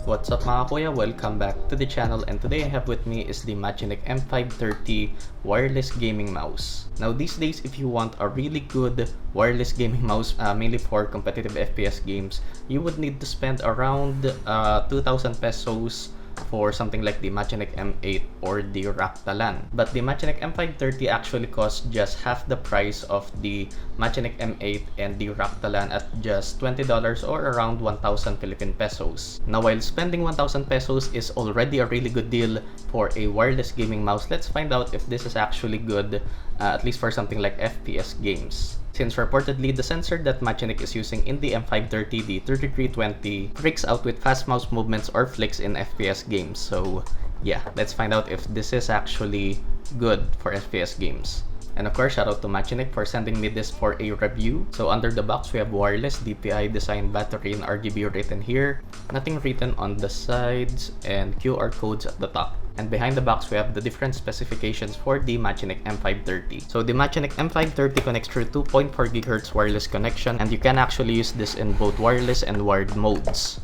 What's up mga kuya? Welcome back to the channel, and today I have with me is the Machenike M530 wireless gaming mouse. Now these days, if you want a really good wireless gaming mouse, mainly for competitive FPS games, you would need to spend around 2,000 pesos for something like the Machenike M8 or the Raktalan. But the Machenike M530 actually costs just half the price of the Machenike M8 and the Raktalan at just $20 or around 1,000 Philippine pesos. Now while spending 1,000 pesos is already a really good deal for a wireless gaming mouse, let's find out if this is actually good, at least for something like FPS games. Since reportedly the sensor that Machenike is using in the M530, the 3320, freaks out with fast mouse movements or flicks in FPS games. So yeah, let's find out if this is actually good for FPS games. And of course, shout out to Machenike for sending me this for a review. So under the box, we have wireless DPI design battery and RGB written here. Nothing written on the sides and QR codes at the top. And behind the box, we have the different specifications for the Machenike M530. So the Machenike M530 connects through 2.4 GHz wireless connection, and you can actually use this in both wireless and wired modes.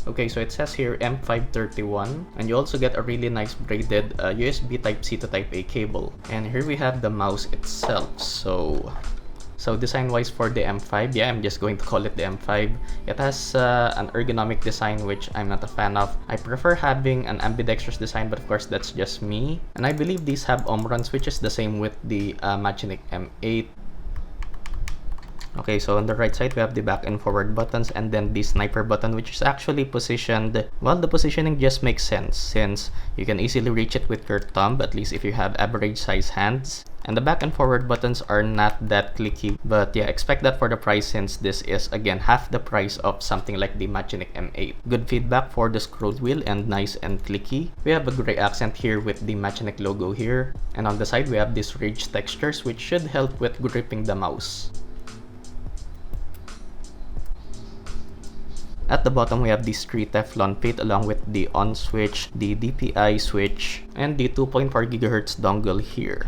Okay, so it says here M531, and you also get a really nice braided USB Type-C to Type-A cable. And here we have the mouse itself. So design-wise for the M5, yeah, I'm just going to call it the M5. It has an ergonomic design, which I'm not a fan of. I prefer having an ambidextrous design, but of course that's just me. And I believe these have runs, which is the same with the Machenike M8. Okay, so on the right side, we have the back and forward buttons, and then the sniper button, which is actually positioned, well, the positioning just makes sense since you can easily reach it with your thumb, at least if you have average size hands. And the back and forward buttons are not that clicky, but yeah, expect that for the price since this is again half the price of something like the Machenike M8. Good feedback for the scroll wheel and nice and clicky. We have a gray accent here with the Machenike logo here. And on the side, we have these ridge textures, which should help with gripping the mouse. At the bottom, we have these three Teflon plate along with the on switch, the DPI switch, and the 2.4 GHz dongle here.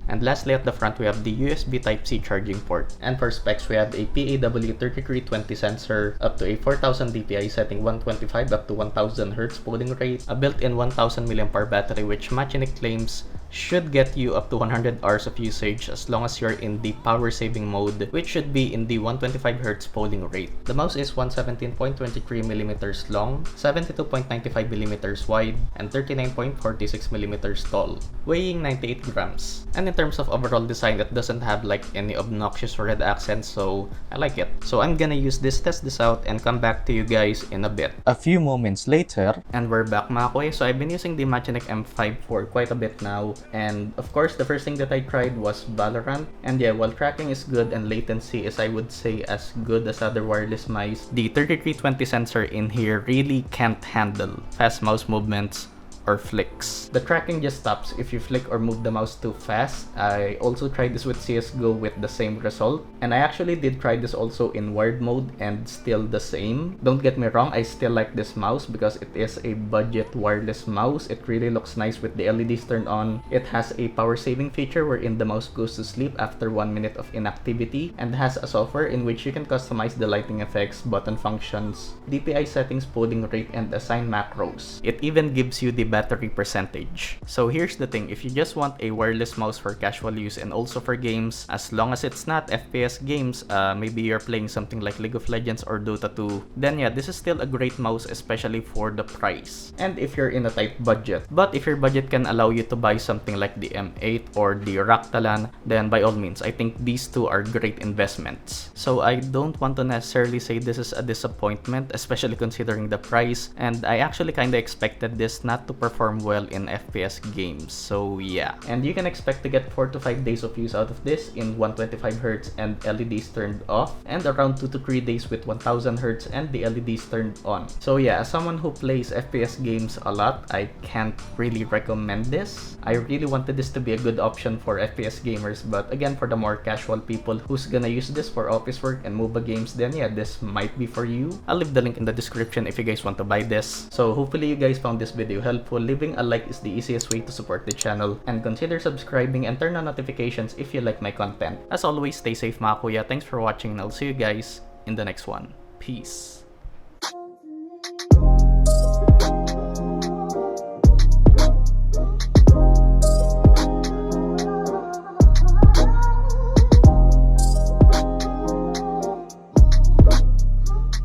And lastly, at the front, we have the USB Type-C charging port. And for specs, we have a PAW3320 sensor up to a 4000 DPI setting, 125 up to 1000 Hz polling rate, a built-in 1000 mAh battery, which Machenike claims should get you up to 100 hours of usage as long as you're in the power saving mode, which should be in the 125 Hz polling rate. The mouse is 117.23mm long, 72.95mm wide, and 39.46mm tall, weighing 98 grams. And in terms of overall design, it doesn't have like any obnoxious red accents, so I like it. So I'm gonna use this, test this out, and come back to you guys in a bit. A few moments later, and we're back mga kuya. So I've been using the Machenike M5 for quite a bit now, and of course the first thing that I tried was Valorant. And yeah, while tracking is good and latency is, I would say, as good as other wireless mice, the 3320 sensor in here really can't handle fast mouse movements or flicks. The tracking just stops if you flick or move the mouse too fast. I also tried this with CSGO with the same result, and I actually did try this also in wired mode and still the same. Don't get me wrong, I still like this mouse because it is a budget wireless mouse. It really looks nice with the LEDs turned on. It has a power saving feature wherein the mouse goes to sleep after 1 minute of inactivity, and has a software in which you can customize the lighting effects, button functions, DPI settings, polling rate, and assign macros. It even gives you the battery percentage. So here's the thing, if you just want a wireless mouse for casual use and also for games, as long as it's not FPS games, maybe you're playing something like League of Legends or Dota 2, then yeah, this is still a great mouse, especially for the price. And if you're in a tight budget. But if your budget can allow you to buy something like the M8 or the Raktalan, then by all means, I think these two are great investments. So I don't want to necessarily say this is a disappointment, especially considering the price, and I actually kinda expected this not to perform well in FPS games. So yeah, and you can expect to get 4 to 5 days of use out of this in 125 Hz and LEDs turned off, and around 2 to 3 days with 1000 Hz and the LEDs turned on. So yeah, as someone who plays FPS games a lot, I can't really recommend this. I really wanted this to be a good option for FPS gamers, but again, for the more casual people who's gonna use this for office work and MOBA games, then yeah, this might be for you. I'll leave the link in the description if you guys want to buy this. So hopefully you guys found this video helpful. Leaving a like is the easiest way to support the channel, and consider subscribing and turn on notifications if you like my content. As always, stay safe mga kuya. Thanks for watching, and I'll see you guys in the next one. Peace.